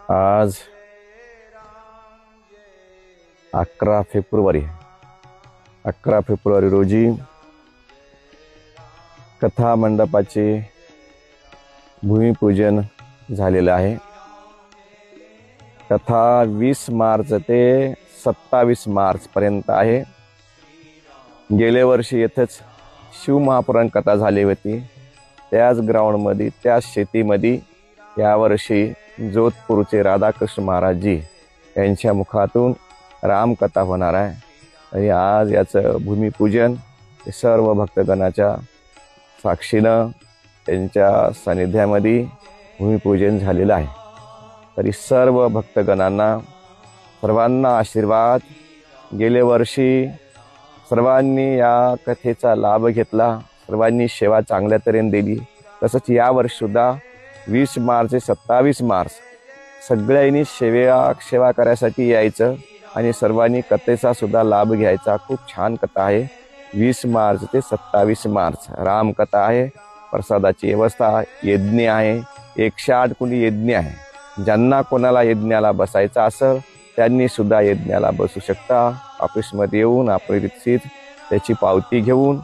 आज 11 February 11 February रोजी कथा मंडपाचे भूमिपूजन झालेलं आहे। कथा 20 मार्च ते 27 मार्च पर्यंत आहे। गेल्या वर्षी येथेच शिवमहापुराण कथा झाली होती। त्याच ग्राउंडमध्ये त्याच शेतीमध्ये यावर्षी जोधपूरचे राधाकृष्ण महाराजजी यांच्या मुखातून रामकथा होणार आहे। आणि आज याचं भूमिपूजन सर्व भक्तगणाच्या साक्षीनं त्यांच्या सानिध्यामध्ये भूमिपूजन झालेलं आहे। तरी सर्व भक्तगणांना सर्वांना आशीर्वाद। गेल्या वर्षी सर्वांनी या कथेचा लाभ घेतला, सर्वांनी सेवा चांगल्या तऱ्हेने दिली। तसंच यावर्षी सुद्धा 20 मार्च ते 27 मार्च सगळ्यांनी सेवा करायसाठी यायचं आणि सर्वांनी कथेचा सुद्धा लाभ घ्यायचा। खूप छान कथा आहे। 20 मार्च ते 27 मार्च रामकथा आहे। प्रसादाची व्यवस्था, यज्ञ आहे, 108 कुंडी यज्ञ आहे। ज्यांना कोणाला यज्ञाला बसायचं असेल त्यांनी सुद्धा यज्ञाला बसू शकता। ऑफिसमध्ये येऊन आपली रितसीत त्याची पावती घेऊन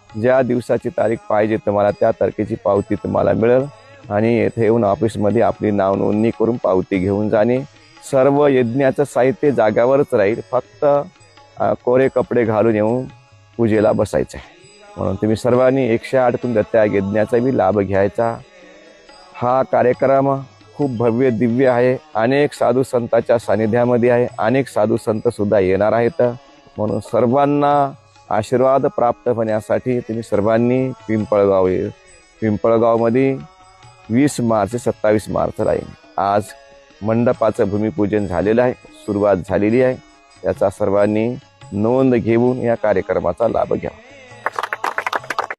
ज्या दिवसाची तारीख पाहिजे तुम्हाला त्या तारखेची पावती तुम्हाला मिळेल आणि येथे येऊन ऑफिसमध्ये आपली नाव नोंदणी करून पावती घेऊन जाणे। सर्व यज्ञाचं साहित्य जाग्यावरच राहील, फक्त कोरे कपडे घालून येऊन पूजेला बसायचं आहे। म्हणून तुम्ही सर्वांनी 108 कुंड त्या यज्ञाचा बी लाभ घ्यायचा। हा कार्यक्रम खूप भव्य दिव्य आहे। अनेक साधू संतांच्या सानिध्यामध्ये आहे, अनेक साधू संत सुद्धा येणार आहेत। म्हणून सर्वांना आशीर्वाद प्राप्त होण्यासाठी तुम्ही सर्वांनी पिंपळगावमध्ये 20 मार्च ते 27 मार्च राहील। आज मंडपाचं भूमिपूजन झालेलं आहे, सुरुवात झालेली आहे। याचा सर्वांनी नोंद घेऊन या कार्यक्रमाचा लाभ घ्यावा।